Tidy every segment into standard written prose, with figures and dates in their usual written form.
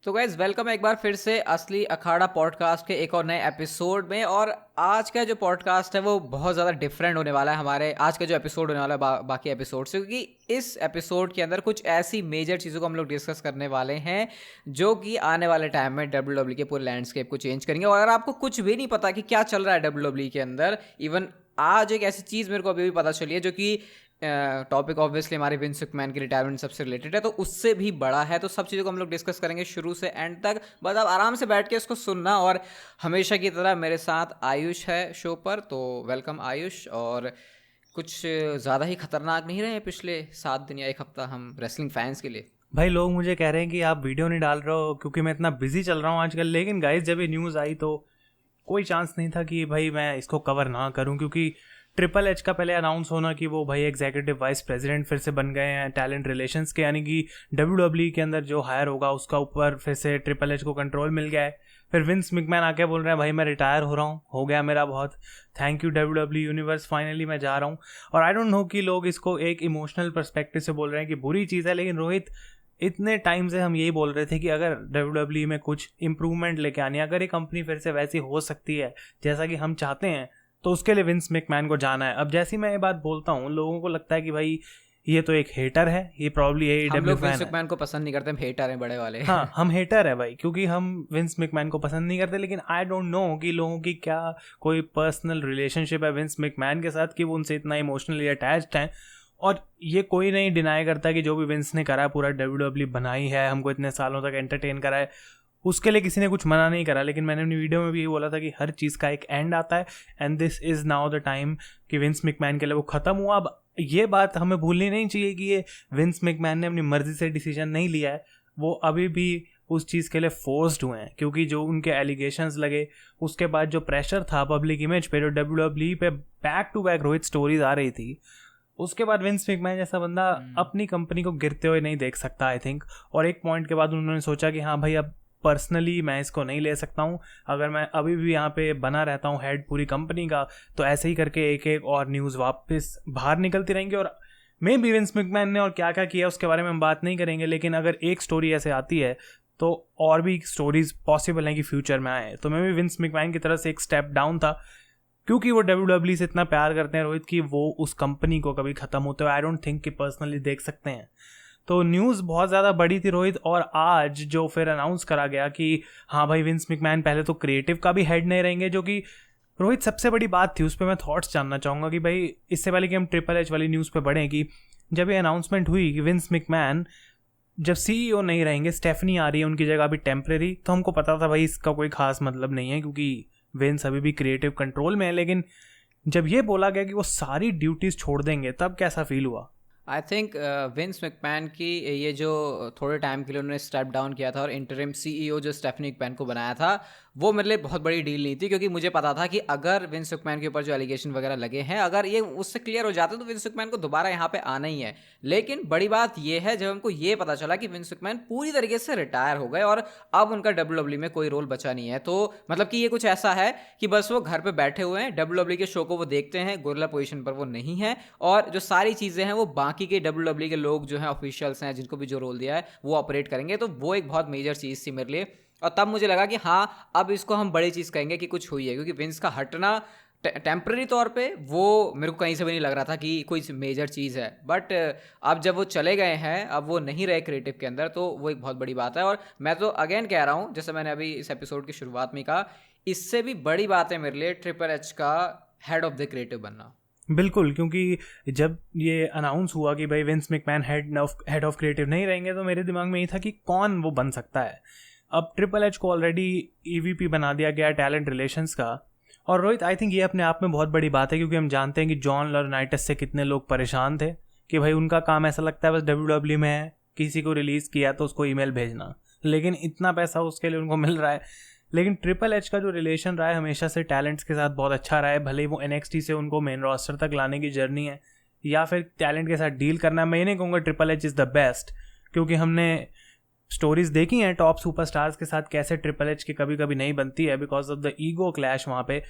तो guys welcome एक बार फिर से असली अखाड़ा पॉडकास्ट के एक और नए एपिसोड में। और आज का जो पॉडकास्ट है वो बहुत ज़्यादा डिफरेंट होने वाला है हमारे आज का जो एपिसोड होने वाला है बाकी एपिसोड से, क्योंकि इस एपिसोड के अंदर कुछ ऐसी मेजर चीज़ों को हम लोग डिस्कस करने वाले हैं जो कि आने वाले टाइम में डब्ल्यूडब्ल्यू के पूरे लैंडस्केप को चेंज करेंगे। और अगर आपको कुछ भी नहीं पता कि क्या चल रहा है डब्ल्यूडब्ल्यू के अंदर, इवन आज एक ऐसी चीज़ मेरे को अभी भी पता चली है जो कि टॉपिक ऑब्वियसली हमारे विंस मैकमैन की रिटायरमेंट सबसे रिलेटेड है, तो उससे भी बड़ा है। तो सब चीज़ों को हम लोग डिस्कस करेंगे शुरू से एंड तक। बस आप आराम से बैठ के इसको सुनना। और हमेशा की तरह मेरे साथ आयुष है शो पर, तो वेलकम आयुष। और कुछ ज़्यादा ही खतरनाक नहीं रहे पिछले 7 दिन या 1 हफ्ता हम रेसलिंग फैंस के लिए? भाई लोग मुझे कह रहे हैं कि आप वीडियो नहीं डाल रहे हो क्योंकि मैं इतना बिजी चल रहा हूँ आजकल। लेकिन गाइस जब ये न्यूज़ आई तो कोई चांस नहीं था कि भाई मैं इसको कवर ना करूँ, क्योंकि ट्रिपल एच का पहले अनाउंस होना कि वो भाई एग्जीक्यूटिव वाइस प्रेसिडेंट फिर से बन गए हैं टैलेंट रिलेशंस के, यानी कि डब्ल्यूडब्ल्यू के अंदर जो हायर होगा उसका ऊपर फिर से ट्रिपल एच को कंट्रोल मिल गया है। फिर विंस मैकमैन आके बोल रहे हैं भाई मैं रिटायर हो रहा हूँ, हो गया मेरा बहुत, thank you WW universe, finally मैं जा रहा हूँ। और आई डोंट नो कि लोग इसको एक इमोशनल पर्सपेक्टिव से बोल रहे हैं कि बुरी चीज़ है, लेकिन रोहित इतने टाइम से हम यही बोल रहे थे कि अगर डब्ल्यूडब्ल्यू में कुछ इंप्रूवमेंट लेके आनी है, अगर ये कंपनी फिर से वैसी हो सकती है जैसा कि हम चाहते हैं, तो उसके लिए विंस मैकमैन को जाना है। अब जैसी मैं ये बात बोलता हूँ लोगों को लगता है कि भाई ये तो एक हेटर है, ये प्रॉब्ली AEW विंस मैकमैन को पसंद नहीं करते, हम हेटर हैं बड़े वाले। हाँ हम हेटर है भाई, क्योंकि हम विंस मैकमैन को पसंद नहीं करते। लेकिन आई डोंट नो कि लोगों की क्या कोई पर्सनल रिलेशनशिप है विंस मैकमैन के साथ कि वो उनसे इतना इमोशनली अटैच्ड हैं। और ये कोई नहीं डिनाई करता कि जो भी विंस ने करा है, पूरा डब्ल्यूडब्ल्यू बनाई है, हमको इतने सालों तक एंटरटेन करा है, उसके लिए किसी ने कुछ मना नहीं करा। लेकिन मैंने अपनी वीडियो में भी ये बोला था कि हर चीज़ का एक एंड आता है and this is now the time कि विंस मैकमैन के लिए वो ख़त्म हुआ। अब ये बात हमें भूलनी नहीं चाहिए कि ये विंस मैकमैन ने अपनी मर्जी से डिसीजन नहीं लिया है, वो अभी भी उस चीज़ के लिए फोर्स्ड हुए हैं, क्योंकि जो उनके एलिगेशंस लगे उसके बाद जो प्रेशर था पब्लिक इमेज पे, जो डब्ल्यूडब्ल्यू पे back to back Rohit stories आ रही थी, उसके बाद विंस मैकमैन जैसा बंदा अपनी कंपनी को गिरते हुए नहीं देख सकता आई थिंक। और एक पॉइंट के बाद उन्होंने सोचा कि हाँ भाई अब पर्सनली मैं इसको नहीं ले सकता हूँ, अगर मैं अभी भी यहाँ पे बना रहता हूँ हेड पूरी कंपनी का, तो ऐसे ही करके एक एक और न्यूज़ वापस बाहर निकलती रहेंगी। और मे बी विंस मैकमैन ने और क्या क्या किया उसके बारे में हम बात नहीं करेंगे, लेकिन अगर एक स्टोरी ऐसे आती है तो और भी स्टोरीज पॉसिबल हैं कि फ्यूचर में आए। तो मैं भी विंस मैकमैन की तरफ से एक स्टेप डाउन था, क्योंकि वो डब्ल्यूडब्ल्यू से इतना प्यार करते हैं रोहित कि वो उस कंपनी को कभी ख़त्म होते हुए आई डोंट थिंक कि पर्सनली देख सकते हैं। तो न्यूज़ बहुत ज़्यादा बड़ी थी रोहित। और आज जो फिर अनाउंस करा गया कि हाँ भाई विंस मैकमैन पहले तो क्रिएटिव का भी हेड नहीं रहेंगे, जो कि रोहित सबसे बड़ी बात थी, उस पर मैं थॉट्स जानना चाहूँगा कि भाई इससे पहले कि हम ट्रिपल एच वाली न्यूज़ पे बढ़ें, कि जब ये अनाउंसमेंट हुई कि विंस मैकमैन जब CEO नहीं रहेंगे, स्टेफनी आ रही है उनकी जगह अभी टेम्प्रेरी, तो हमको पता था भाई इसका कोई खास मतलब नहीं है क्योंकि विंस अभी भी क्रिएटिव कंट्रोल में है। लेकिन जब ये बोला गया कि वो सारी ड्यूटीज़ छोड़ देंगे, तब कैसा फील हुआ? आई थिंक विंस मैकमैन की ये जो थोड़े टाइम के लिए उन्होंने स्टेप डाउन किया था और इंटरिम CEO जो स्टेफनी मैकमैन को बनाया था, वो मेरे लिए बहुत बड़ी डील नहीं थी, क्योंकि मुझे पता था कि अगर विंस मैकमैन के ऊपर जो एलिगेशन वगैरह लगे हैं, अगर ये उससे क्लियर हो जाते तो विंस मैकमैन को दोबारा यहाँ पे आना ही है। लेकिन बड़ी बात ये है जब हमको ये पता चला कि विंस मैकमैन पूरी तरीके से रिटायर हो गए और अब उनका डब्ल्यूडब्ल्यू में कोई रोल बचा नहीं है, तो मतलब कि ये कुछ ऐसा है कि बस वो घर पे बैठे हुए हैं, डब्ल्यूडब्ल्यू के शो को वो देखते हैं, गोरिल्ला पोजीशन पर वो नहीं है, और जो सारी चीज़ें हैं वो बाकी के डब्ल्यूडब्ल्यू के लोग जो हैं ऑफिशियल्स हैं जिनको भी जो रोल दिया है वो ऑपरेट करेंगे। तो वो एक बहुत मेजर चीज़ थी मेरे लिए। और तब मुझे लगा कि हाँ अब इसको हम बड़ी चीज़ कहेंगे कि कुछ हुई है, क्योंकि विंस का हटना टेम्पररी तौर पे वो मेरे को कहीं से भी नहीं लग रहा था कि कोई मेजर चीज़ है। बट अब जब वो चले गए हैं, अब वो नहीं रहे क्रिएटिव के अंदर, तो वो एक बहुत बड़ी बात है। और मैं तो अगेन कह रहा हूँ, जैसे मैंने अभी इस एपिसोड की शुरुआत में कहा, इससे भी बड़ी बात है मेरे लिए ट्रिपल एच का हेड ऑफ द क्रिएटिव बनना। बिल्कुल, क्योंकि जब ये अनाउंस हुआ कि भाई Vince McMahon head of creative नहीं रहेंगे, तो मेरे दिमाग में ये था कि कौन वो बन सकता है। अब ट्रिपल एच को ऑलरेडी EVP बना दिया गया टैलेंट रिलेशंस का। और रोहित आई थिंक ये अपने आप में बहुत बड़ी बात है, क्योंकि हम जानते हैं कि जॉन लॉरेनाइटिस से कितने लोग परेशान थे कि भाई उनका काम ऐसा लगता है बस डब्ल्यूडब्ल्यू में है, किसी को रिलीज़ किया तो उसको ईमेल भेजना, लेकिन इतना पैसा उसके लिए उनको मिल रहा है। लेकिन ट्रिपल एच का जो रिलेशन रहा है हमेशा से टैलेंट्स के साथ बहुत अच्छा रहा है, भले ही वो NXT से उनको मेन रोस्टर तक लाने की जर्नी है या फिर टैलेंट के साथ डील करना है। मैं नहीं कहूँगा triple H is the best, क्योंकि हमने स्टोरीज देखी हैं टॉप सुपरस्टार्स के साथ कैसे ट्रिपल एच की कभी कभी नहीं बनती है because of the ego clash वहाँ पे।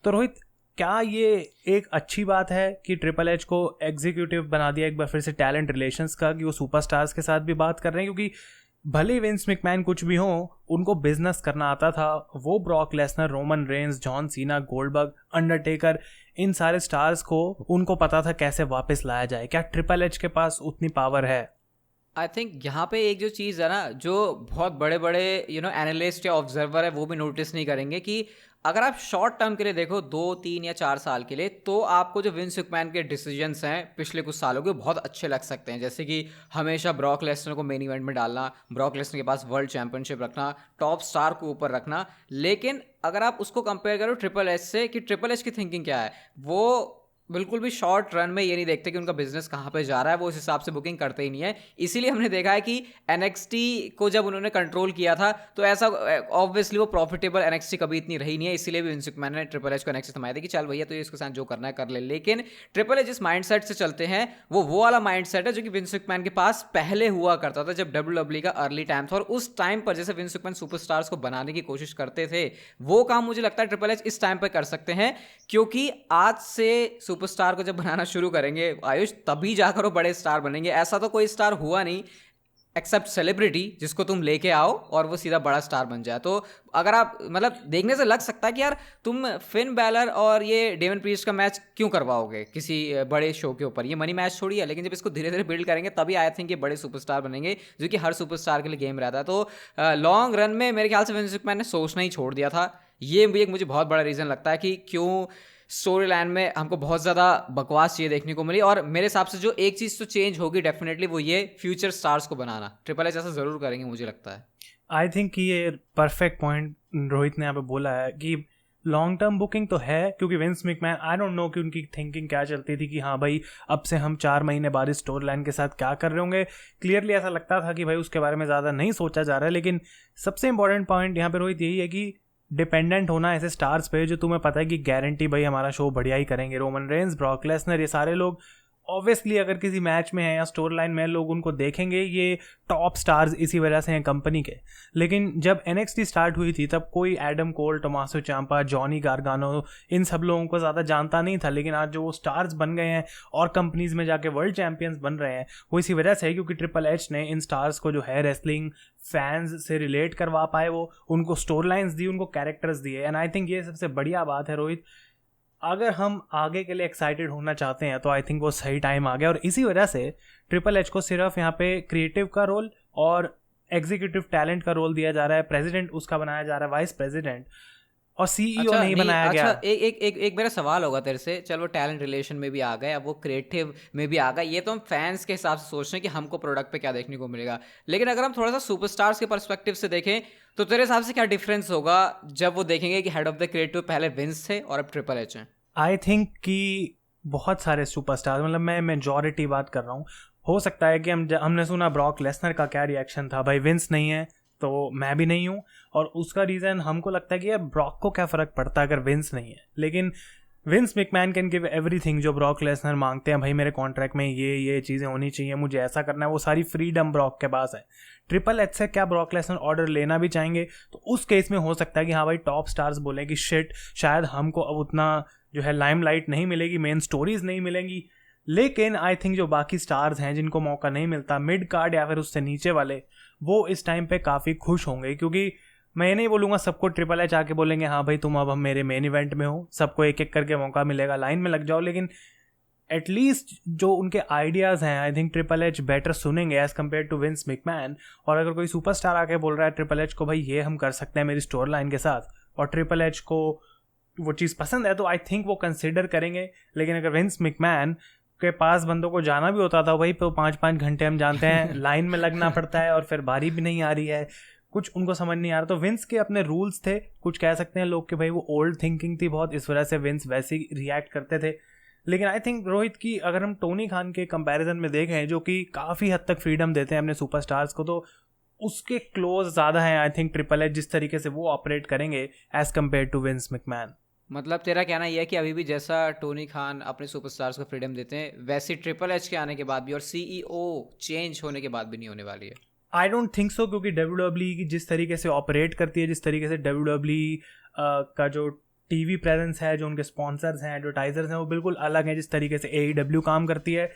तो रोहित, क्या ये एक अच्छी बात है कि ट्रिपल एच को एग्जीक्यूटिव बना दिया एक बार फिर से टैलेंट रिलेशंस का, कि वो सुपरस्टार्स के साथ भी बात कर रहे हैं? क्योंकि भले विंस मैकमैन कुछ भी हो, उनको बिजनेस करना आता था। वो Brock Lesnar, Roman Reigns, John Cena, Goldberg, Undertaker, इन सारे स्टार्स को उनको पता था कैसे वापस लाया जाए। क्या ट्रिपल एच के पास उतनी पावर है? आई थिंक यहाँ पे एक जो चीज़ है ना, जो बहुत बड़े बड़े एनालिस्ट या ऑब्जर्वर है वो भी नोटिस नहीं करेंगे, कि अगर आप शॉर्ट टर्म के लिए देखो 2 3 या 4 साल के लिए, तो आपको जो विंस मैकमैन के डिसीजंस हैं पिछले कुछ सालों के बहुत अच्छे लग सकते हैं। जैसे कि हमेशा ब्रॉक लेसनर को मेन इवेंट में डालना, ब्रॉक लेसनर के पास वर्ल्ड चैंपियनशिप रखना, टॉप स्टार को ऊपर रखना। लेकिन अगर आप उसको कंपेयर करो ट्रिपल एच से, कि ट्रिपल एच की थिंकिंग क्या है, वो बिल्कुल भी शॉर्ट रन में ये नहीं देखते कि उनका बिजनेस कहाँ पे जा रहा है, वो उस हिसाब से बुकिंग करते ही नहीं है। इसीलिए हमने देखा है कि NXT को जब उन्होंने कंट्रोल किया था तो ऐसा ऑब्वियसली वो प्रॉफिटेबल NXT कभी इतनी रही नहीं है, इसीलिए भी विंस मैकमैन ने ट्रिपल एच को NXT थमाया था कि चल भैया तो ये इसके साथ जो करना है कर ले। लेकिन ट्रिपल एच जिस माइंडसेट से चलते हैं वो वाला माइंडसेट है जो कि विंस मैकमैन के पास पहले हुआ करता था जब WWE का अर्ली टाइम था। और उस टाइम पर जैसे विंस मैकमैन सुपरस्टार्स को बनाने की कोशिश करते थे, वो काम मुझे लगता है ट्रिपल एच इस टाइम पर कर सकते हैं। क्योंकि आज से सुपरस्टार को जब बनाना शुरू करेंगे आयुष, तभी जाकर वो बड़े स्टार बनेंगे। ऐसा तो कोई स्टार हुआ नहीं एक्सेप्ट सेलिब्रिटी जिसको तुम लेके आओ और वो सीधा बड़ा स्टार बन जाए। तो अगर आप मतलब देखने से लग सकता है कि यार तुम फिन बैलर और ये डेमन प्रीस्ट का मैच क्यों करवाओगे किसी बड़े शो के ऊपर, ये मनी मैच थोड़ी है। लेकिन जब इसको धीरे धीरे बिल्ड करेंगे तभी आई थिंक ये बड़े सुपरस्टार बनेंगे, जो कि हर सुपरस्टार के लिए गेम रहता है। तो लॉन्ग रन में मेरे ख्याल से विंस मैकमैन ने सोचना ही छोड़ दिया था। ये भी एक मुझे बहुत बड़ा रीज़न लगता है कि क्यों स्टोरी लाइन में हमको बहुत ज़्यादा बकवास चीज़ें देखने को मिली। और मेरे हिसाब से जो एक चीज़ तो चेंज होगी डेफिनेटली, वो ये फ्यूचर स्टार्स को बनाना। ट्रिपल एच ऐसा ज़रूर करेंगे मुझे लगता है। आई थिंक ये परफेक्ट पॉइंट रोहित ने यहाँ पे बोला है कि लॉन्ग टर्म बुकिंग तो है, क्योंकि Vince McMahon, I don't know कि उनकी थिंकिंग क्या चलती थी कि हाँ भाई अब से हम 4 महीने बाद इस स्टोरी लाइन के साथ क्या कर रहे होंगे। क्लियरली ऐसा लगता था कि भाई उसके बारे में ज़्यादा नहीं सोचा जा रहा है। लेकिन सबसे इंपॉर्टेंट पॉइंट यहाँ पे रोहित यही है कि डिपेंडेंट होना ऐसे स्टार्स पे जो तुम्हें पता है कि गारंटी भाई हमारा शो बढ़िया ही करेंगे। रोमन रेंस, ब्रॉक लेसनर, ये सारे लोग ऑब्वियसली अगर किसी मैच में है या स्टोरी लाइन में लोग उनको देखेंगे, ये टॉप स्टार्स इसी वजह से हैं कंपनी के। लेकिन जब NXT स्टार्ट हुई थी तब कोई Adam Cole, Tommaso Ciampa, Johnny Gargano, इन सब लोगों को ज़्यादा जानता नहीं था। लेकिन आज जो वो स्टार्स बन गए हैं और कंपनीज में जाके वर्ल्ड चैंपियंस बन रहे हैं, वो इसी वजह से है क्योंकि ट्रिपल एच ने इन स्टार्स को जो है रेसलिंग फैंस से रिलेट करवा पाए, वो उनको स्टोरी लाइन्स दी, उनको कैरेक्टर्स दिए। एंड आई थिंक ये सबसे बढ़िया बात है रोहित। अगर हम आगे के लिए एक्साइटेड होना चाहते हैं तो आई थिंक वो सही टाइम आ गया। और इसी वजह से ट्रिपल एच को सिर्फ यहाँ पे क्रिएटिव का रोल और एग्जीक्यूटिव टैलेंट का रोल दिया जा रहा है। प्रेसिडेंट उसका बनाया जा रहा है, वाइस प्रेसिडेंट, और CEO नहीं बनाया गया। अच्छा, एक मेरा सवाल होगा तेरे से। चल वो टैलेंट रिलेशन में भी आ गए, अब वो क्रिएटिव में भी आ गए, ये तो हम फैंस के हिसाब से सोच रहे हैं कि हमको प्रोडक्ट पे क्या देखने को मिलेगा। लेकिन अगर हम थोड़ा सा सुपरस्टार्स के पर्सपेक्टिव से देखें तो तेरे हिसाब से क्या डिफरेंस होगा जब वो देखेंगे कि हेड ऑफ द क्रिएटिव पहले विंस थे और अब ट्रिपल एच है? आई थिंक कि बहुत सारे सुपरस्टार, मतलब मैं मेजॉरिटी बात कर रहा हूँ, हो सकता है कि हमने सुना ब्रॉक लेसनर का क्या रिएक्शन था, भाई विंस नहीं है तो मैं भी नहीं हूँ। और उसका रीज़न हमको लगता है कि यार ब्रॉक को क्या फ़र्क पड़ता है अगर विंस नहीं है। लेकिन Vince McMahon can give everything जो ब्रॉक लेसनर मांगते हैं। भाई मेरे कॉन्ट्रैक्ट में ये चीज़ें होनी चाहिए, मुझे ऐसा करना है, वो सारी फ्रीडम ब्रॉक के पास है। ट्रिपल एच से क्या ब्रॉक लेसनर ऑर्डर लेना भी चाहेंगे तो उस केस में हो सकता है कि हाँ भाई टॉप स्टार्स बोलें कि शिट शायद हमको अब उतना जो है लाइमलाइट नहीं मिलेगी, मेन स्टोरीज नहीं मिलेंगी। लेकिन आई थिंक जो बाकी स्टार्स हैं जिनको मौका नहीं मिलता, मिड कार्ड या फिर उससे नीचे वाले, वो इस टाइम पे काफ़ी खुश होंगे। क्योंकि मैं ये नहीं बोलूँगा सबको ट्रिपल एच आके बोलेंगे हाँ भाई तुम अब हम मेरे मेन इवेंट में हो, सबको एक एक करके मौका मिलेगा, लाइन में लग जाओ। लेकिन एटलीस्ट जो उनके आइडियाज़ हैं I think triple H better सुनेंगे as compare to Vince McMahon. और अगर कोई सुपरस्टार आके बोल रहा है ट्रिपल एच को भाई ये हम कर सकते हैं मेरी स्टोरी लाइन के साथ, और ट्रिपल एच को वो चीज़ पसंद है, तो आई थिंक वो कंसिडर करेंगे। लेकिन अगर विंस मैकमैन के पास बंदों को जाना भी होता था भाई तो 5-5 घंटे हम जानते हैं लाइन में लगना पड़ता है और फिर बारी भी नहीं आ रही है, कुछ उनको समझ नहीं आ रहा। तो विंस के अपने रूल्स थे, कुछ कह सकते हैं लोग कि भाई वो ओल्ड थिंकिंग थी बहुत, इस वजह से विंस वैसे ही रिएक्ट करते थे। लेकिन आई थिंक रोहित की अगर हम टोनी खान के कंपैरिजन में देखें जो कि काफ़ी हद तक फ्रीडम देते हैं अपने सुपरस्टार्स को, तो उसके क्लोज ज़्यादा हैं आई थिंक ट्रिपल एच जिस तरीके से वो ऑपरेट करेंगे as compare to Vince McMahon. मतलब तेरा कहना यह है कि अभी भी जैसा टोनी खान अपने सुपरस्टार्स को फ्रीडम देते हैं वैसे ट्रिपल एच के आने के बाद भी और CEO चेंज होने के बाद भी नहीं होने वाली है? आई डोंट थिंक सो, क्योंकि WWE की जिस तरीके से ऑपरेट करती है, जिस तरीके से WWE का जो टीवी प्रेजेंस है, जो उनके स्पॉन्सर्स हैं, एडवर्टाइजर्स हैं, वो बिल्कुल अलग हैं। जिस तरीके से AEW काम करती है,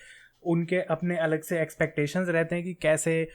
उनके अपने अलग से एक्सपेक्टेशंस रहते हैं कि कैसे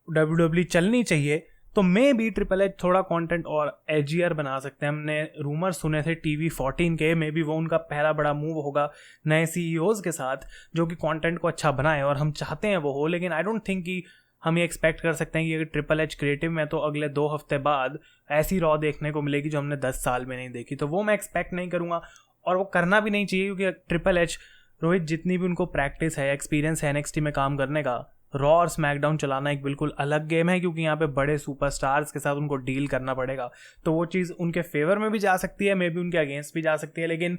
WWE चलनी चाहिए तो मे बी ट्रिपल एच थोड़ा कंटेंट और एजियर बना सकते हैं। हमने रूमर सुने थे TV14 के, मे बी वो उनका पहला बड़ा मूव होगा नए CEOs के साथ जो कि कंटेंट को अच्छा बनाए, और हम चाहते हैं वो हो। लेकिन आई डोंट थिंक कि हम ये एक्सपेक्ट कर सकते हैं कि अगर ट्रिपल एच क्रिएटिव में तो अगले 2 हफ्ते बाद ऐसी रॉ देखने को मिलेगी जो हमने 10 साल में नहीं देखी। तो वो मैं एक्सपेक्ट नहीं करूँगा और वो करना भी नहीं चाहिए, क्योंकि ट्रिपल एच रोहित जितनी भी उनको प्रैक्टिस है, एक्सपीरियंस है NXT में काम करने का, रॉ और स्मैकडाउन चलाना एक बिल्कुल अलग गेम है, क्योंकि यहाँ पे बड़े सुपरस्टार्स के साथ उनको डील करना पड़ेगा। तो वो चीज़ उनके फेवर में भी जा सकती है, मे बी उनके अगेंस्ट भी जा सकती है। लेकिन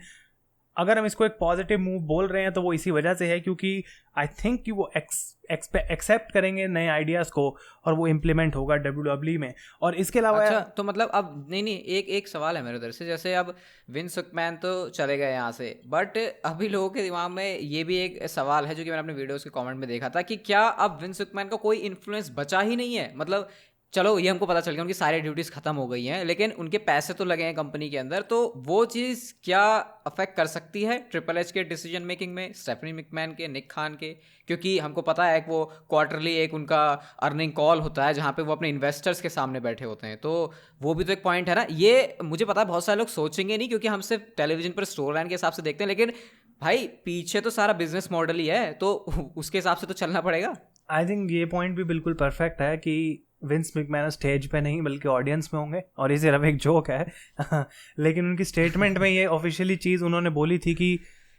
अगर हम इसको एक पॉजिटिव मूव बोल रहे हैं तो वो इसी वजह से है क्योंकि आई थिंक कि वो एक्सेप्ट करेंगे नए आइडियाज़ को और वो इम्प्लीमेंट होगा WWE में। और इसके अलावा अच्छा, तो मतलब अब नहीं, एक सवाल है मेरे उधर से। जैसे अब विंस मैकमैन तो चले गए यहाँ से, बट अभी लोगों के दिमाग में ये भी एक सवाल है जो कि मैंने अपने वीडियोस के कमेंट में देखा था कि क्या अब विंस मैकमैन का कोई इन्फ्लुएंस बचा ही नहीं है। मतलब चलो ये हमको पता चल गया उनकी सारी ड्यूटीज़ खत्म हो गई हैं, लेकिन उनके पैसे तो लगे हैं कंपनी के अंदर, तो वो चीज़ क्या अफेक्ट कर सकती है ट्रिपल एच के डिसीजन मेकिंग में, स्टेफनी मैकमैन के, निक खान के? क्योंकि हमको पता है कि वो क्वार्टरली एक उनका अर्निंग कॉल होता है जहाँ पे वो अपने इन्वेस्टर्स के सामने बैठे होते हैं, तो वो भी तो एक पॉइंट है ना। ये मुझे पता है बहुत सारे लोग सोचेंगे नहीं क्योंकि हम सिर्फ टेलीविजन पर स्टोरी लाइन के हिसाब से देखते हैं, लेकिन भाई पीछे तो सारा बिजनेस मॉडल ही है, तो उसके हिसाब से तो चलना पड़ेगा। आई थिंक ये पॉइंट भी बिल्कुल परफेक्ट है कि विंस मैकमैन स्टेज पे नहीं बल्कि ऑडियंस में होंगे, और ये सिर्फ एक जोक है लेकिन उनकी स्टेटमेंट में ये ऑफिशियली चीज़ उन्होंने बोली थी कि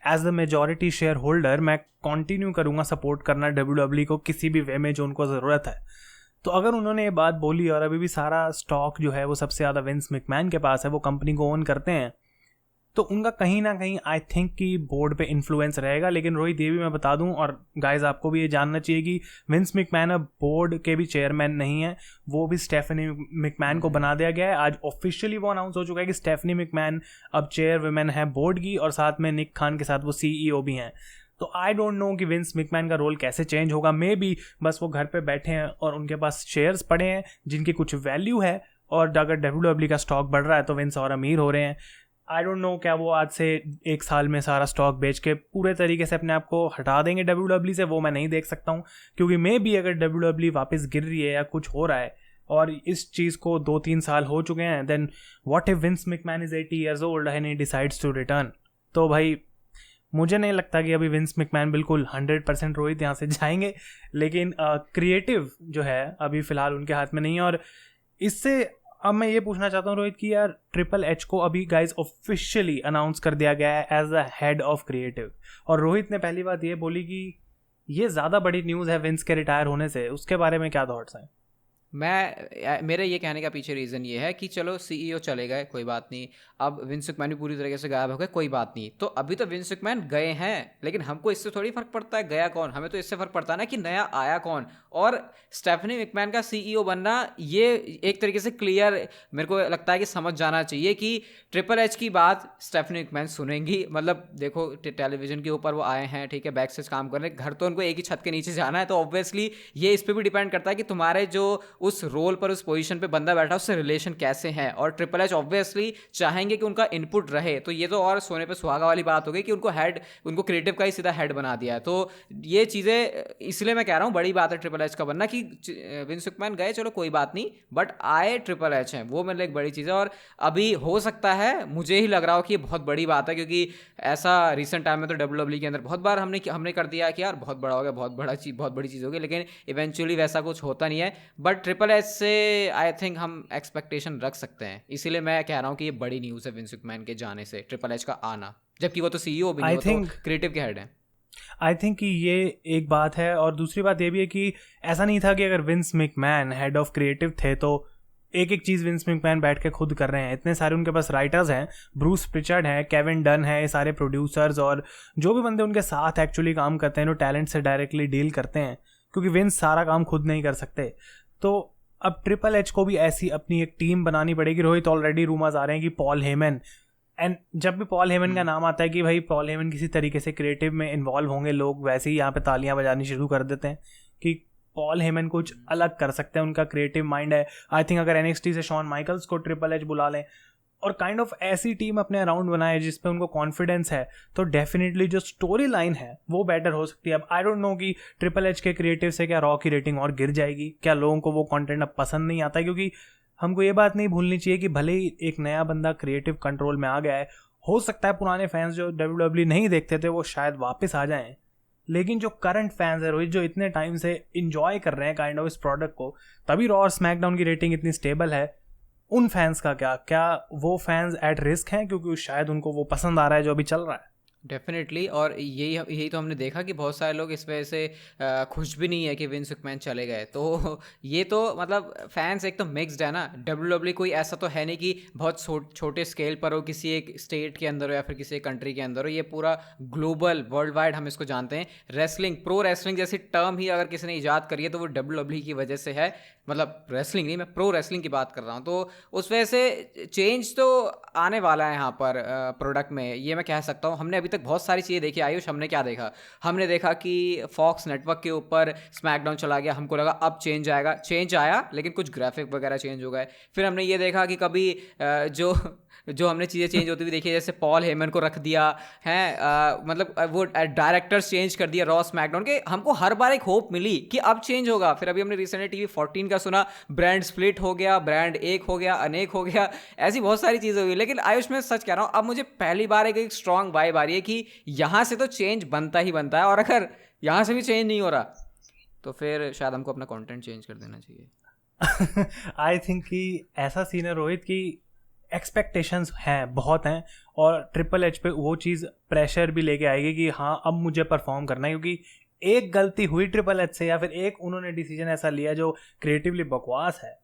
as the majority share holder मैं कंटिन्यू करूँगा सपोर्ट करना WWE को किसी भी वे में जो उनको ज़रूरत है। तो अगर उन्होंने ये बात बोली और अभी भी सारा स्टॉक जो है वो सबसे ज़्यादा विंस मैकमैन के पास है, वो कंपनी को ओन करते हैं, तो उनका कहीं ना कहीं आई थिंक कि बोर्ड पे इन्फ्लुएंस रहेगा। लेकिन रोहित ये भी मैं बता दूं और गाइज आपको भी ये जानना चाहिए कि विंस मैकमैन अब बोर्ड के भी चेयरमैन नहीं है, वो भी स्टेफनी मैकमैन को बना दिया गया है। आज ऑफिशियली वो अनाउंस हो चुका है कि स्टेफनी मैकमैन अब चेयरवुमेन है बोर्ड की, और साथ में निक खान के साथ वो CEO भी हैं। तो आई डोंट नो कि विंस मैकमैन का रोल कैसे चेंज होगा। मे बी बस वो घर पे बैठे हैं और उनके पास शेयर्स पड़े हैं जिनकी कुछ वैल्यू है, और अगर WWE का स्टॉक बढ़ रहा है तो विंस और अमीर हो रहे हैं। आई डोंट नो क्या वो आज से 1 साल में सारा स्टॉक बेच के पूरे तरीके से अपने आप को हटा देंगे WWE से, वो मैं नहीं देख सकता हूँ। क्योंकि मे बी अगर WWE वापस गिर रही है या कुछ हो रहा है और इस चीज़ को 2-3 साल हो चुके हैं, then what if Vince McMahon is 80 years old and he decides to return? तो भाई मुझे नहीं लगता कि अभी विंस मैकमैन बिल्कुल 100% रोहित यहाँ से जाएंगे। लेकिन क्रिएटिव जो है अभी फ़िलहाल उनके हाथ में नहीं है। और इससे अब मैं ये पूछना चाहता हूँ रोहित कि यार ट्रिपल एच को अभी गाइज ऑफिशियली अनाउंस कर दिया गया है as the head of creative, और रोहित ने पहली बात ये बोली कि ये ज़्यादा बड़ी न्यूज़ है विंस के रिटायर होने से, उसके बारे में क्या थॉट्स हैं? मेरे ये कहने का पीछे रीज़न ये है कि चलो CEO चले गए, कोई बात नहीं, अब विंस मैकमैन भी पूरी तरीके से गायब हो गए, कोई बात नहीं। तो अभी तो विंस मैकमैन गए हैं, लेकिन हमको इससे थोड़ी फर्क पड़ता है गया कौन, हमें तो इससे फर्क पड़ता है ना कि नया आया कौन। और स्टेफनी मैकमैन का CEO बनना ये एक तरीके से क्लियर मेरे को लगता है कि समझ जाना चाहिए कि ट्रिपल एच की बात स्टेफनी मैकमैन सुनेंगी। मतलब देखो टेलीविजन के ऊपर वो आए हैं, ठीक है, बैक स्टेज काम करने, घर तो उनको एक ही छत के नीचे जाना है, तो ऑब्वियसली ये इस पर भी डिपेंड करता है कि तुम्हारे जो उस रोल पर उस पोजीशन पे बंदा बैठा उससे रिलेशन कैसे हैं। और ट्रिपल एच ऑब्वियसली चाहेंगे कि उनका इनपुट रहे, तो ये तो और सोने पे सुहागा वाली बात हो गई कि उनको क्रिएटिव का ही सीधा हेड बना दिया है। तो ये चीज़ें इसलिए मैं कह रहा हूँ बड़ी बात है ट्रिपल एच का बनना कि विंस मैकमैन गए चलो कोई बात नहीं, बट आए ट्रिपल एच हैं, वो मेरे लिए एक बड़ी चीज़ है। और अभी हो सकता है मुझे ही लग रहा हो कि ये बहुत बड़ी बात है, क्योंकि ऐसा रिसेंट टाइम में तो WWE के अंदर बहुत बार हमने कर दिया कि यार बहुत बड़ा हो गया, बहुत बड़ी चीज़ होगी, लेकिन इवेंचुअली वैसा कुछ होता नहीं है। बट ट्रिपल एच से आई थिंक हम एक्सपेक्टेशन रख सकते हैं, इसीलिए मैं कह रहा हूँ कि ये बड़ी न्यूज़ है विंस मैकमैन के जाने से, ट्रिपल एच का आना, जबकि वो तो CEO भी नहीं, वो तो क्रिएटिव के हेड है। आई थिंक कि ये एक बात है, और दूसरी बात ये भी है कि ऐसा नहीं था कि अगर Vince McMahon head of creative थे तो एक चीज़ विंस मैकमैन बैठ के खुद कर रहे हैं। इतने सारे उनके पास राइटर्स हैं, ब्रूस प्रिचर्ड है, केविन डन है, ये सारे प्रोड्यूसर्स और जो भी बंदे उनके साथ एक्चुअली काम करते हैं, जो टैलेंट से डायरेक्टली डील करते हैं, क्योंकि विंस सारा काम खुद नहीं कर सकते। तो अब ट्रिपल एच को भी ऐसी अपनी एक टीम बनानी पड़ेगी। रोहित ऑलरेडी रूमर्स आ रहे हैं कि पॉल हेमन, एंड जब भी पॉल हेमन का नाम आता है कि भाई पॉल हेमन किसी तरीके से क्रिएटिव में इन्वॉल्व होंगे, लोग वैसे ही यहाँ पे तालियां बजानी शुरू कर देते हैं कि पॉल हेमन कुछ अलग कर सकते हैं, उनका क्रिएटिव माइंड है। आई थिंक अगर NXT से शॉन माइकल्स को ट्रिपल एच बुला लें, और काइंड ऑफ ऐसी टीम अपने अराउंड बनाए जिस पे उनको कॉन्फिडेंस है, तो डेफिनेटली जो स्टोरी लाइन है वो बेटर हो सकती है. अब आई डोंट नो कि ट्रिपल एच के क्रिएटिव से क्या रॉ की रेटिंग और गिर जाएगी, क्या लोगों को वो कंटेंट अब पसंद नहीं आता है. क्योंकि हमको ये बात नहीं भूलनी चाहिए कि भले ही एक नया बंदा क्रिएटिव कंट्रोल में आ गया है, हो सकता है पुराने फैंस जो WWE नहीं देखते थे वो शायद वापस आ जाएं, लेकिन जो करंट फैंस है रोहित, जो इतने टाइम से इंजॉय कर रहे हैं काइंड ऑफ इस प्रोडक्ट को, तभी रॉ और स्मैकडाउन की रेटिंग इतनी स्टेबल है, उन फैंस का क्या वो फैंस एट रिस्क हैं क्योंकि शायद उनको वो पसंद आ रहा है जो अभी चल रहा है. डेफिनेटली. और यही तो हमने देखा कि बहुत सारे लोग इस वजह से खुश भी नहीं है कि विंस मैकमैन चले गए. तो ये तो मतलब फैंस एक तो मिक्स्ड है ना. WWE कोई ऐसा तो है नहीं कि बहुत छोटे स्केल पर हो, किसी एक स्टेट के अंदर हो या फिर किसी एक कंट्री के अंदर हो. ये पूरा ग्लोबल वर्ल्ड वाइड हम इसको जानते हैं. रेसलिंग, प्रो रेसलिंग जैसी टर्म ही अगर किसी ने ईजाद करी है तो वो WWE की वजह से है. मतलब रेसलिंग नहीं, मैं प्रो रेसलिंग की बात कर रहा हूँ. तो उस वजह से चेंज तो आने वाला है यहाँ पर प्रोडक्ट में, ये मैं कह सकता हूँ. हमने अभी तक बहुत सारी चीज़ें देखी. आयुष, हमने क्या देखा? हमने देखा कि फॉक्स नेटवर्क के ऊपर स्मैकडाउन चला गया, हमको लगा अब चेंज आएगा. चेंज आया लेकिन कुछ ग्राफिक वगैरह चेंज हो गए. फिर हमने ये देखा कि कभी जो हमने चीज़ें चेंज होती हुई देखी, जैसे पॉल हेमन को रख दिया है, मतलब वो डायरेक्टर्स चेंज कर दिया रॉ स्मैकडाउन के. हमको हर बार एक होप मिली कि अब चेंज होगा. फिर अभी हमने रिसेंटली TV 14 का सुना, ब्रांड स्प्लिट हो गया, ब्रांड एक हो गया, अनेक हो गया, ऐसी बहुत सारी चीज़ें हुई. लेकिन आयुष, मैं सच कह रहा हूँ, अब मुझे पहली बार एक स्ट्रॉन्ग वाइब आ रही है कि यहाँ से तो चेंज बनता ही बनता है, और अगर यहाँ से भी चेंज नहीं हो रहा तो फिर शायद हमको अपना कंटेंट चेंज कर देना चाहिए. आई थिंक कि ऐसा सीन है रोहित की एक्सपेक्टेशंस हैं, बहुत हैं, और ट्रिपल एच पे वो चीज़ प्रेशर भी लेके आएगी कि हाँ अब मुझे परफॉर्म करना है. क्योंकि एक गलती हुई ट्रिपल एच से या फिर एक उन्होंने डिसीजन ऐसा लिया जो क्रिएटिवली बकवास है,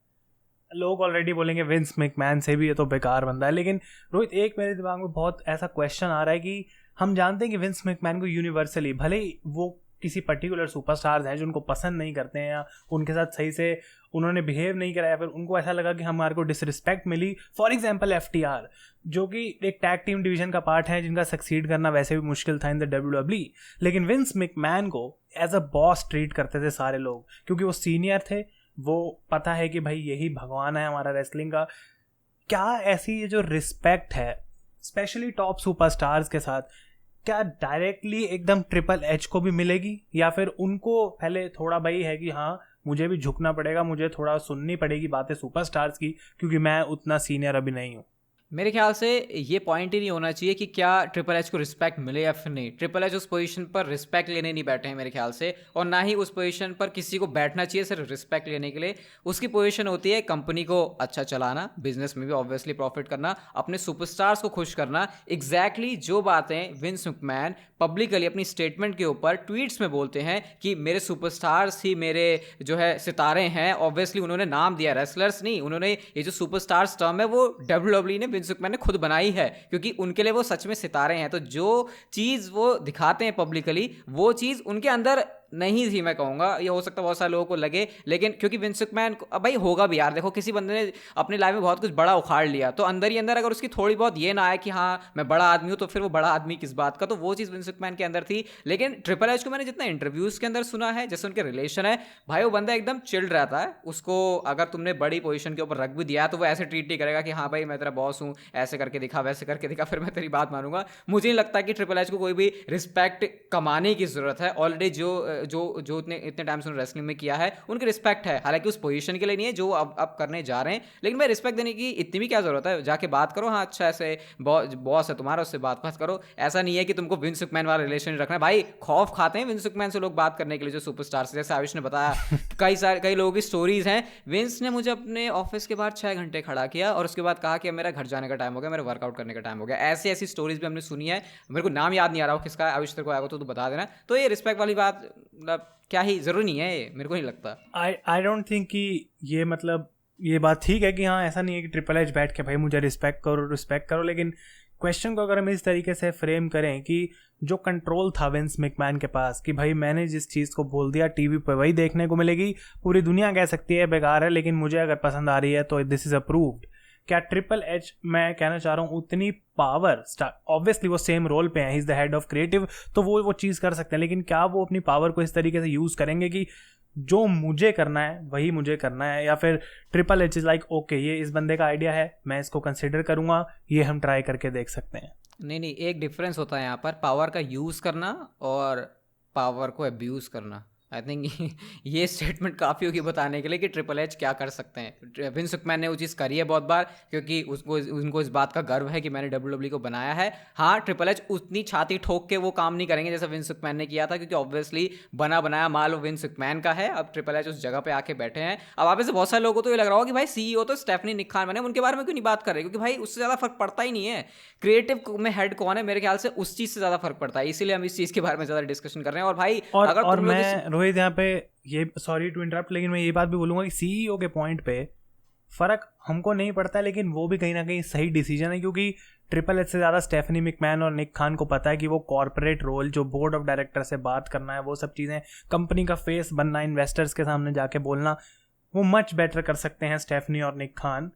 लोग ऑलरेडी बोलेंगे विंस मैकमैन से भी ये तो बेकार बंदा है. लेकिन रोहित, एक मेरे दिमाग में बहुत ऐसा क्वेश्चन आ रहा है कि हम जानते हैं कि विंस मैकमैन को यूनिवर्सली, भले ही वो किसी पर्टिकुलर सुपरस्टार्स हैं जो उनको पसंद नहीं करते हैं या उनके साथ सही से उन्होंने बिहेव नहीं करा या फिर उनको ऐसा लगा कि हमारे को डिसरिस्पेक्ट मिली. फॉर एग्जांपल FTR, जो कि एक टैग टीम डिवीजन का पार्ट है, जिनका सक्सीड करना वैसे भी मुश्किल था इन द WWE, लेकिन विंस मैकमैन को एज अ बॉस ट्रीट करते थे सारे लोग, क्योंकि वो सीनियर थे, वो पता है कि भाई यही भगवान है हमारा रेसलिंग का. क्या ऐसी ये जो रिस्पेक्ट है स्पेशली टॉप सुपरस्टार्स के साथ, क्या डायरेक्टली एकदम ट्रिपल एच को भी मिलेगी, या फिर उनको पहले थोड़ा भाई है कि हाँ मुझे भी झुकना पड़ेगा, मुझे थोड़ा सुननी पड़ेगी बातें सुपरस्टार्स की, क्योंकि मैं उतना सीनियर अभी नहीं हूँ? मेरे ख्याल से ये पॉइंट ही नहीं होना चाहिए कि क्या ट्रिपल एच को रिस्पेक्ट मिले या फिर नहीं. ट्रिपल एच उस पोजीशन पर रिस्पेक्ट लेने नहीं बैठे हैं मेरे ख्याल से, और ना ही उस पोजीशन पर किसी को बैठना चाहिए सिर्फ रिस्पेक्ट लेने के लिए. उसकी पोजीशन होती है कंपनी को अच्छा चलाना, बिजनेस में भी ऑब्वियसली प्रॉफिट करना, अपने सुपरस्टार्स को खुश करना. एग्जैक्टली जो बातें विंस मैकमैन पब्लिकली अपनी स्टेटमेंट के ऊपर ट्वीट्स में बोलते हैं कि मेरे सुपरस्टार्स ही मेरे जो है सितारे हैं. ऑब्वियसली उन्होंने नाम दिया, रेसलर्स नहीं, उन्होंने ये जो सुपरस्टार्स टर्म है वो WWE ने विंस मैकमैन ने खुद बनाई है, क्योंकि उनके लिए वो सच में सितारे हैं. तो जो चीज़ वो दिखाते हैं पब्लिकली, वो चीज़ उनके अंदर नहीं थी, मैं कहूँगा. ये हो सकता है बहुत सारे लोगों को लगे, लेकिन क्योंकि विंस मैकमैन को अब भाई होगा भी यार. देखो, किसी बंदे ने अपनी लाइफ में बहुत कुछ बड़ा उखाड़ लिया, तो अंदर ही अंदर अगर उसकी थोड़ी बहुत ये ना आए कि हाँ मैं बड़ा आदमी हूँ, तो फिर वो बड़ा आदमी किस बात का. तो वो चीज़ विंस मैकमैन के अंदर थी. लेकिन ट्रिपल एच को मैंने जितना इंटरव्यूज़ के अंदर सुना है, जैसे उनके रिलेशन है, भाई वो बंदा एकदम चिल्ड रहता है. उसको अगर तुमने बड़ी पोजीशन के ऊपर रख भी दिया तो वो ऐसे ट्रीट नहीं करेगा कि हाँ भाई मैं तेरा बॉस हूँ, ऐसे करके दिखा, वैसे करके दिखा, फिर मैं तेरी बात मानूंगा. मुझे नहीं लगता कि ट्रिपल एच को कोई भी रिस्पेक्ट कमाने की जरूरत है. ऑलरेडी जो इतने टाइम से उन्होंने रेसलिंग में किया है, उनकी रिस्पेक्ट है. हालांकि उस पोजीशन के लिए नहीं है जो अब करने जा रहे हैं, लेकिन भाई रिस्पेक्ट देने की इतनी भी क्या जरूरत है. जाके बात करो, हाँ अच्छा ऐसे बॉस है तुम्हारा, उससे बात करो. ऐसा नहीं है कि तुमको विंस मैकमैन वाला रिलेशन रखना है. भाई खौफ खाते हैं विंस मैकमैन से लोग बात करने के लिए, जो सुपरस्टार से, जैसे आयुष ने बताया. कई लोगों की स्टोरीज हैं. विंस ने मुझे अपने ऑफिस के बाहर 6 घंटे खड़ा किया और उसके बाद कहा कि मेरा घर जाने का टाइम हो गया, मेरा वर्कआउट करने का टाइम हो गया. ऐसी स्टोरीज भी हमने सुनी है. मेरे को नाम याद नहीं आ रहा हो किसका, आयुष तेरे को आएगा तो तू बता देना. तो ये रिस्पेक्ट वाली बात मतलब क्या ही जरूरी नहीं है, ये मेरे को नहीं लगता. आई डोंट थिंक कि ये मतलब ये बात ठीक है कि हाँ ऐसा नहीं है कि ट्रिपल एच बैठ के भाई मुझे रिस्पेक्ट करो, लेकिन क्वेश्चन को अगर हम इस तरीके से फ्रेम करें कि जो कंट्रोल था विंस मैकमैन के पास कि भाई मैंने जिस चीज़ को बोल दिया टीवी पे वही देखने को मिलेगी, पूरी दुनिया कह सकती है बेकार है, लेकिन मुझे अगर पसंद आ रही है तो दिस इज़ अप्रूव्ड. क्या ट्रिपल एच, मैं कहना चाह रहा हूँ, उतनी पावर, ऑब्वियसली वो सेम रोल पे हैं, he is the head of creative, तो वो चीज़ कर सकते हैं, लेकिन क्या वो अपनी पावर को इस तरीके से यूज़ करेंगे कि जो मुझे करना है वही मुझे करना है, या फिर triple H is like okay ये इस बंदे का आइडिया है, मैं इसको कंसिडर करूँगा, ये हम ट्राई करके देख सकते हैं। नहीं, एक डिफरेंस होता है यहाँ पर, पावर का यूज़ करना और पावर को अब्यूज़ करना। आई थिंक ये स्टेटमेंट काफ़ी होगी बताने के लिए कि ट्रिपल एच क्या कर सकते हैं। विंस मैकमैन ने वो चीज़ करी है बहुत बार, क्योंकि उनको इस बात का गर्व है कि मैंने WWE को बनाया है। हाँ, ट्रिपल एच उतनी छाती ठोक के वो काम नहीं करेंगे जैसा विंस मैकमैन ने किया था, क्योंकि ऑब्वियसली बना बनाया माल विंस मैकमैन का है। अब ट्रिपल एच उस जगह पे आके बैठे हैं। अब आप से बहुत सारे लोगों को तो ये लग रहा होगा कि भाई CEO तो स्टेफनी निक खान बने, उनके बारे में क्यों नहीं बात कर रहे, क्योंकि भाई उससे ज़्यादा फर्क पड़ता ही नहीं है। क्रिएटिव में हेड कौन है, मेरे ख्याल से उस चीज़ से ज़्यादा फर्क पड़ता है, इसीलिए हम इस चीज़ के बारे में ज़्यादा डिस्कशन कर रहे हैं। और भाई अगर तुम मैं रोहित यहाँ पे ये, सॉरी टू इंटरप्ट, लेकिन मैं ये बात भी बोलूँगा कि सीईओ के पॉइंट पे फ़र्क हमको नहीं पड़ता है, लेकिन वो भी कहीं ना कहीं सही डिसीजन है, क्योंकि ट्रिपल एच से ज़्यादा स्टेफनी मैकमैन और निक खान को पता है कि वो कॉर्पोरेट रोल, जो बोर्ड ऑफ डायरेक्टर से बात करना है, वो सब चीज़ें, कंपनी का फेस बनना, इन्वेस्टर्स के सामने जाके बोलना, वो मच बेटर कर सकते हैं स्टेफनी और निक खान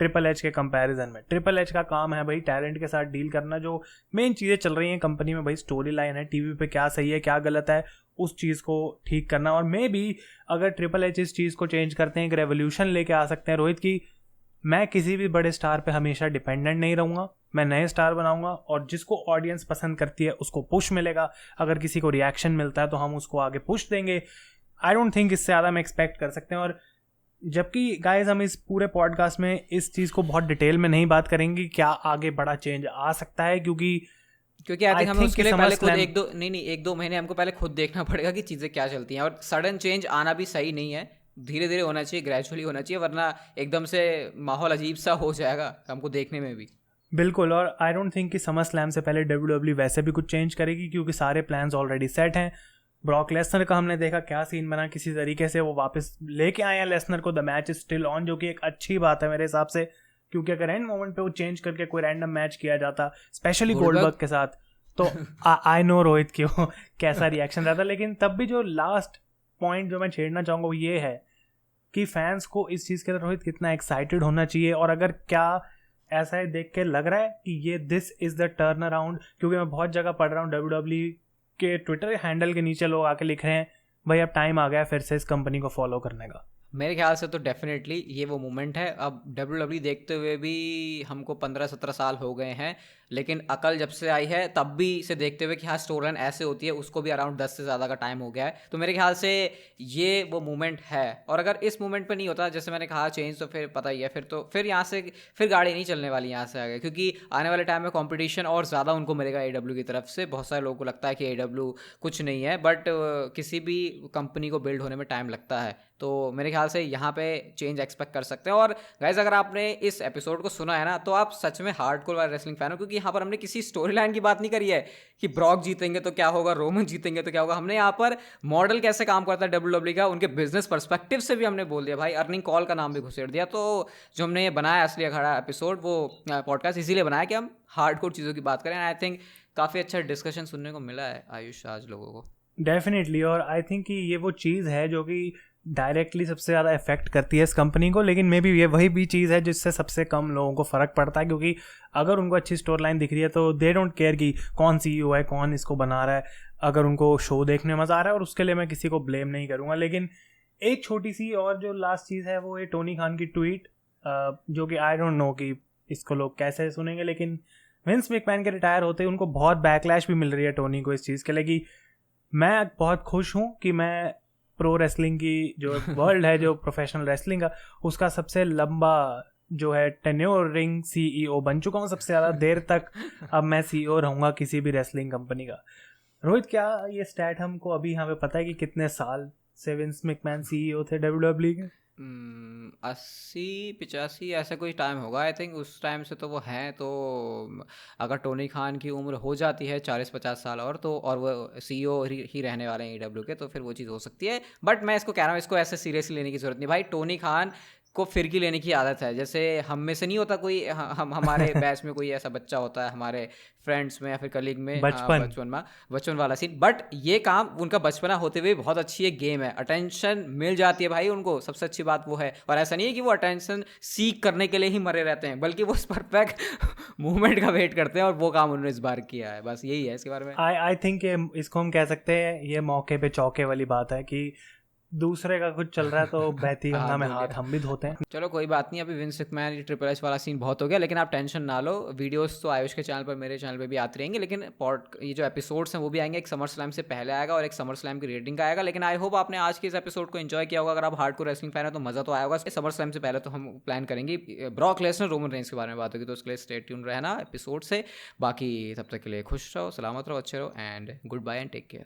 ट्रिपल एच के कंपैरिजन में। ट्रिपल एच का काम है भाई टैलेंट के साथ डील करना, जो मेन चीज़ें चल रही हैं कंपनी में, भाई स्टोरी लाइन है, टीवी पे क्या सही है क्या गलत है, उस चीज़ को ठीक करना। और मे बी अगर ट्रिपल एच इस चीज़ को चेंज करते हैं, एक रेवोल्यूशन लेके आ सकते हैं रोहित, की मैं किसी भी बड़े स्टार पे हमेशा डिपेंडेंट नहीं रहूँगा, मैं नए स्टार बनाऊंगा, और जिसको ऑडियंस पसंद करती है उसको पुश मिलेगा, अगर किसी को रिएक्शन मिलता है तो हम उसको आगे पुश देंगे। आई डोंट थिंक इससे ज़्यादा हम एक्सपेक्ट कर सकते हैं। और जबकि गाइज हम इस पूरे पॉडकास्ट में इस चीज़ को बहुत डिटेल में नहीं बात करेंगे क्या आगे बड़ा चेंज आ सकता है, क्योंकि आई थिंक हमें उसके लिए पहले खुद एक दो महीने हमको पहले खुद देखना पड़ेगा कि चीज़ें क्या चलती हैं। और सडन चेंज आना भी सही नहीं है, धीरे धीरे होना चाहिए, ग्रेजुअली होना चाहिए, वरना एकदम से माहौल अजीब सा हो जाएगा हमको देखने में भी। बिल्कुल। और आई डोंट थिंक कि समर स्लैम से पहले WWE वैसे भी कुछ चेंज करेगी, क्योंकि सारे प्लान्स ऑलरेडी सेट हैं। ब्रॉक लेसनर का हमने देखा क्या सीन बना, किसी तरीके से वो वापस लेके आए हैं लेसनर को, the match is still on, जो कि एक अच्छी बात है मेरे हिसाब से, क्योंकि अगर एंड मोमेंट पे वो चेंज करके कोई रैंडम मैच किया जाता, स्पेशली गोल्डबर्ग के साथ, तो आई नो रोहित की वो कैसा रिएक्शन रहता। लेकिन तब भी जो लास्ट पॉइंट जो मैं छेड़ना चाहूँगा वो ये है कि फैंस को इस चीज़ के लिए रोहित कितना एक्साइटेड होना चाहिए, और अगर क्या ऐसा है देख के लग रहा है कि ये this is the turn around, क्योंकि मैं बहुत जगह पढ़ रहा हूँ WWE के ट्विटर हैंडल के नीचे लोग आके लिख रहे हैं भाई अब टाइम आ गया फिर से इस कंपनी को फॉलो करने का। मेरे ख्याल से तो डेफिनेटली ये वो मोमेंट है। अब WWE देखते हुए भी हमको 15-17 साल हो गए हैं, लेकिन अकल जब से आई है तब भी इसे देखते हुए कि हाँ स्टोरी लाइन ऐसे होती है, उसको भी अराउंड 10 से ज़्यादा का टाइम हो गया है। तो मेरे ख्याल से ये वो मोमेंट है, और अगर इस मोमेंट पे नहीं होता जैसे मैंने कहा चेंज, तो फिर पता ही है, फिर यहाँ से फिर गाड़ी नहीं चलने वाली यहाँ से आगे, क्योंकि आने वाले टाइम में कंपटीशन और ज़्यादा उनको मिलेगा AEW की तरफ से। बहुत सारे लोगों को लगता है कि AEW कुछ नहीं है, बट किसी भी कंपनी को बिल्ड होने में टाइम लगता है, तो मेरे ख्याल से यहाँ पे चेंज एक्सपेक्ट कर सकते हैं। और गाइज अगर आपने इस एपिसोड को सुना है ना, तो आप सच में हार्डकोर वाले रेसलिंग फैन हो, क्योंकि यहाँ पर हमने किसी स्टोरी लाइन की बात नहीं करी है कि ब्रॉक जीतेंगे तो क्या होगा, रोमन जीतेंगे तो क्या होगा। हमने यहाँ पर मॉडल कैसे काम करता है WWE का, उनके बिजनेस पर्सपेक्टिव से भी हमने बोल दिया भाई, अर्निंग कॉल का नाम भी घुसेड़ दिया। तो जो हमने बनाया असली अखाड़ा एपिसोड, वो पॉडकास्ट इसीलिए बनाया कि हम हार्डकोर चीज़ों की बात करें। आई थिंक काफ़ी अच्छा डिस्कशन सुनने को मिला है आयुष आज लोगों को। डेफिनेटली। और आई थिंक कि ये वो चीज़ है जो कि डायरेक्टली सबसे ज़्यादा इफेक्ट करती है इस कंपनी को, लेकिन मे बी ये वही भी चीज़ है जिससे सबसे कम लोगों को फ़र्क पड़ता है, क्योंकि अगर उनको अच्छी स्टोरी लाइन दिख रही है तो दे डोंट केयर कि कौन CEO है, कौन इसको बना रहा है, अगर उनको शो देखने में मज़ा आ रहा है, और उसके लिए मैं किसी को ब्लेम नहीं करूँगा। लेकिन एक छोटी सी और जो लास्ट चीज़ है वो ये टोनी खान की ट्वीट, जो कि आई डोंट नो कि इसको लोग कैसे सुनेंगे, लेकिन विंस मैकमैन के रिटायर होते उनको बहुत बैकलैश भी मिल रही है टोनी को इस चीज़ के लिए, कि मैं बहुत खुश हूँ कि मैं प्रो रेसलिंग की जो वर्ल्ड है, जो प्रोफेशनल रेसलिंग का, उसका सबसे लंबा जो है टेन्योरिंग CEO बन चुका हूँ, सबसे ज़्यादा देर तक अब मैं CEO रहूँगा किसी भी रेसलिंग कंपनी का। रोहित क्या ये स्टैट हमको अभी यहाँ पे पता है कि कितने साल से विंस मैकमैन CEO थे WWE के? 80-85 ऐसा कोई टाइम होगा आई थिंक, उस टाइम से तो वो हैं। तो अगर टोनी खान की उम्र हो जाती है 40-50 साल और वो CEO ही रहने वाले हैं AEW के, तो फिर वो चीज़ हो सकती है। बट मैं इसको कह रहा हूँ, इसको ऐसे सीरियसली लेने की ज़रूरत नहीं भाई। टोनी खान को फिरकी लेने की आदत है। जैसे हम में से नहीं होता कोई, हम हमारे बैच में कोई ऐसा बच्चा होता है, हमारे फ्रेंड्स में या फिर कलीग में, हाँ बचपन। बचपन में, बचपन वाला सीन। बट ये काम उनका बचपना होते हुए बहुत अच्छी एक गेम है, अटेंशन मिल जाती है भाई उनको, सबसे अच्छी बात वो है। और ऐसा नहीं है कि वो अटेंशन सीख करने के लिए ही मरे रहते हैं, बल्कि वो उस परफेक्ट मूवमेंट का वेट करते हैं, और वो काम उन्होंने इस बार किया है। बस यही है इसके बारे में। आई थिंक ये इसको हम कह सकते हैं, ये मौके पे चौके वाली बात है कि दूसरे का कुछ चल रहा है तो बहती गंगा में हाथ हम भी धोते हैं। चलो कोई बात नहीं, अभी विंस मैकमैन ये ट्रिपल एच वाला सीन बहुत हो गया, लेकिन आप टेंशन ना लो, वीडियोस तो आयुष के चैनल पर, मेरे चैनल पे भी आते रहेंगे, लेकिन ये जो एपिसोड्स हैं वो भी आएंगे। एक समर स्लैम से पहले आएगा और एक समर स्लैम की रेटिंग का आएगा। लेकिन आई होप आपने आज के इस एपिसोड को एंजॉय किया होगा। अगर आप हार्डकोर रेसलिंग फैन है तो मजा तो आया होगा। समर स्लैम से पहले तो हम प्लान करेंगे ब्रॉक लेसनर रोमन रेंज के बारे में बात होगी, तो उसके लिए स्टे ट्यून रहना एपिसोड से। बाकी तब तक के लिए खुश रहो, सलामत रहो, अच्छे रहो, and goodbye and take care.